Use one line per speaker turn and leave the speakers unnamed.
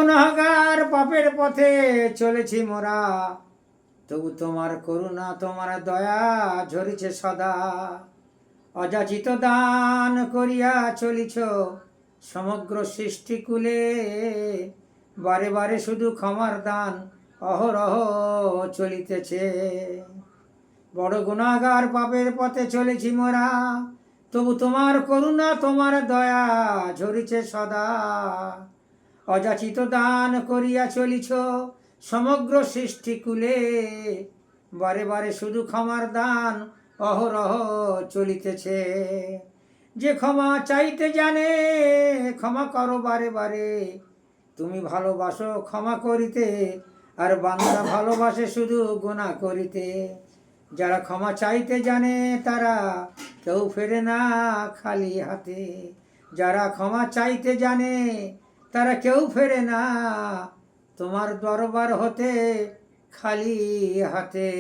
গুনাহগার পাপের পথে চলেছি মোরা, তবু তোমার করুণা তোমার দয়া ঝরিছে সদা। অযাচিত দান করিয়া চলিছ সমগ্র সৃষ্টিকুলে, বারে বারে শুধু ক্ষমার দান অহরহ চলিতেছে। বড় গুনাহগার পাপের পথে চলেছি মোরা, তবু তোমার করুণা তোমার দয়া ঝরিছে সদা। অযাচিত দান করিয়া চলিছ সমগ্র সৃষ্টিকুলে, বারে বারে শুধু ক্ষমার দান অহরহ চলিতেছে। যে ক্ষমা চাইতে জানে ক্ষমা করো বারে বারে, তুমি ভালোবাসো ক্ষমা করিতে, আর বান্দা ভালোবাসে শুধু গুনাহ করিতে। যারা ক্ষমা চাইতে জানে তারা কেউ ফেরে না খালি হাতে, যারা ক্ষমা চাইতে জানে তারা কেউ ফেরে না তোমার দরবার হতে খালি হাতে।